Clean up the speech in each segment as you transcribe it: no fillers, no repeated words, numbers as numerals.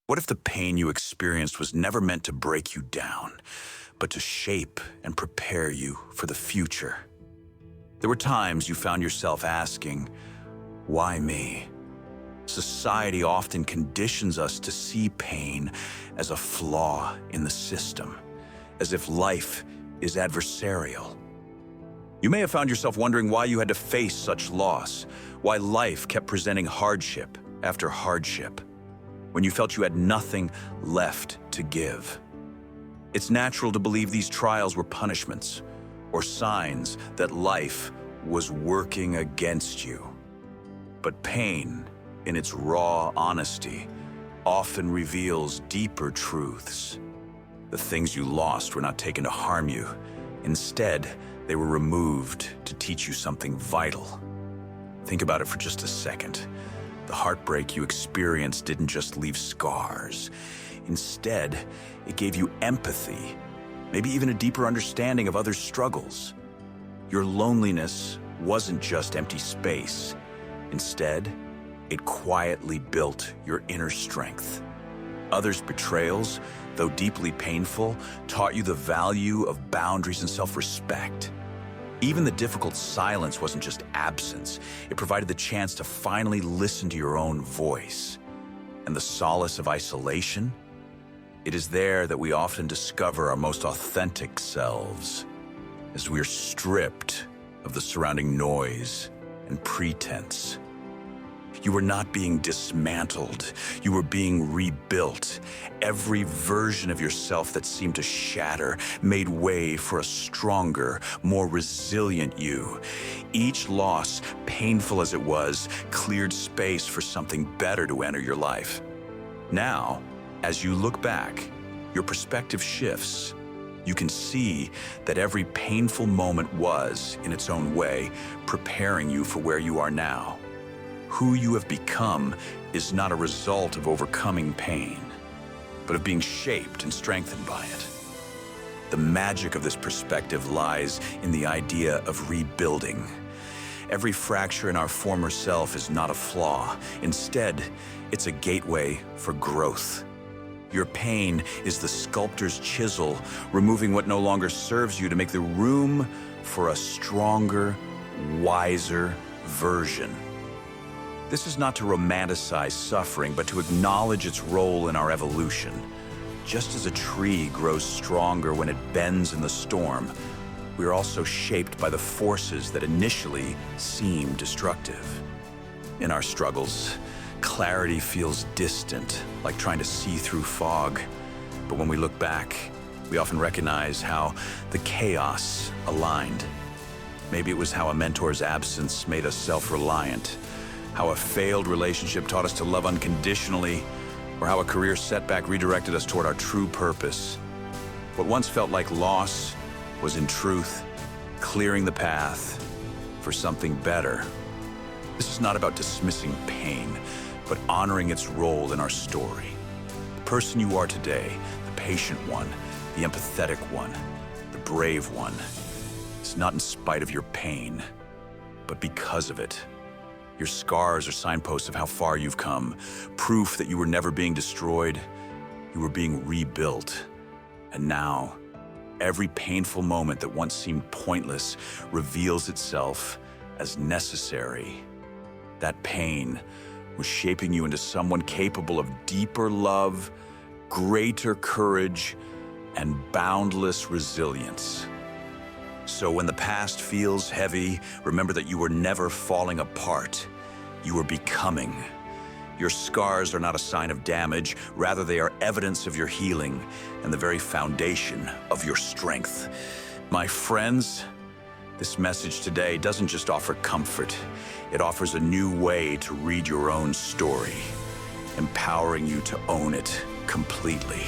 What if the pain you experienced was never meant to break you down, but to shape and prepare you for the future? There were times you found yourself asking, why me? Society often conditions us to see pain as a flaw in the system, as if life is adversarial. You may have found yourself wondering why you had to face such loss, why life kept presenting hardship after hardship, when you felt you had nothing left to give. It's natural to believe these trials were punishments or signs that life was working against you. But pain, in its raw honesty, often reveals deeper truths. The things you lost were not taken to harm you. Instead, they were removed to teach you something vital. Think about it for just a second. The heartbreak you experienced didn't just leave scars. Instead, it gave you empathy, maybe even a deeper understanding of others' struggles. Your loneliness wasn't just empty space. Instead, it quietly built your inner strength. Others' betrayals, though deeply painful, taught you the value of boundaries and self-respect. Even the difficult silence wasn't just absence. It provided the chance to finally listen to your own voice. And the solace of isolation? It is there that we often discover our most authentic selves, as we are stripped of the surrounding noise and pretense. You were not being dismantled. You were being rebuilt. Every version of yourself that seemed to shatter made way for a stronger, more resilient you. Each loss, painful as it was, cleared space for something better to enter your life. Now, as you look back, your perspective shifts. You can see that every painful moment was, in its own way, preparing you for where you are now. Who you have become is not a result of overcoming pain, but of being shaped and strengthened by it. The magic of this perspective lies in the idea of rebuilding. Every fracture in our former self is not a flaw. Instead, it's a gateway for growth. Your pain is the sculptor's chisel, removing what no longer serves you to make the room for a stronger, wiser version. This is not to romanticize suffering, but to acknowledge its role in our evolution. Just as a tree grows stronger when it bends in the storm, we are also shaped by the forces that initially seem destructive. In our struggles, clarity feels distant, like trying to see through fog. But when we look back, we often recognize how the chaos aligned. Maybe it was how a mentor's absence made us self-reliant, how a failed relationship taught us to love unconditionally, or how a career setback redirected us toward our true purpose. What once felt like loss was in truth clearing the path for something better. This is not about dismissing pain, but honoring its role in our story. The person you are today, the patient one, the empathetic one, the brave one, is not in spite of your pain, but because of it. Your scars are signposts of how far you've come, proof that you were never being destroyed, you were being rebuilt. And now, every painful moment that once seemed pointless reveals itself as necessary. That pain was shaping you into someone capable of deeper love, greater courage, and boundless resilience. So when the past feels heavy, remember that you were never falling apart. You were becoming. Your scars are not a sign of damage, rather they are evidence of your healing and the very foundation of your strength. My friends, this message today doesn't just offer comfort, it offers a new way to read your own story, empowering you to own it completely.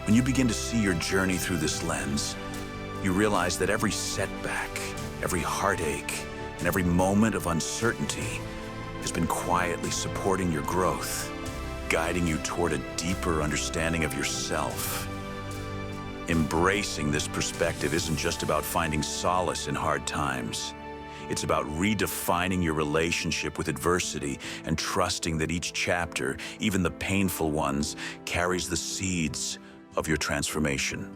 When you begin to see your journey through this lens, you realize that every setback, every heartache, and every moment of uncertainty has been quietly supporting your growth, guiding you toward a deeper understanding of yourself. Embracing this perspective isn't just about finding solace in hard times. It's about redefining your relationship with adversity and trusting that each chapter, even the painful ones, carries the seeds of your transformation.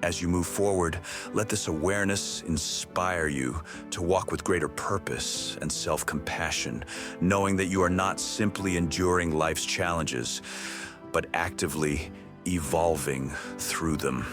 As you move forward, let this awareness inspire you to walk with greater purpose and self-compassion, knowing that you are not simply enduring life's challenges, but actively evolving through them.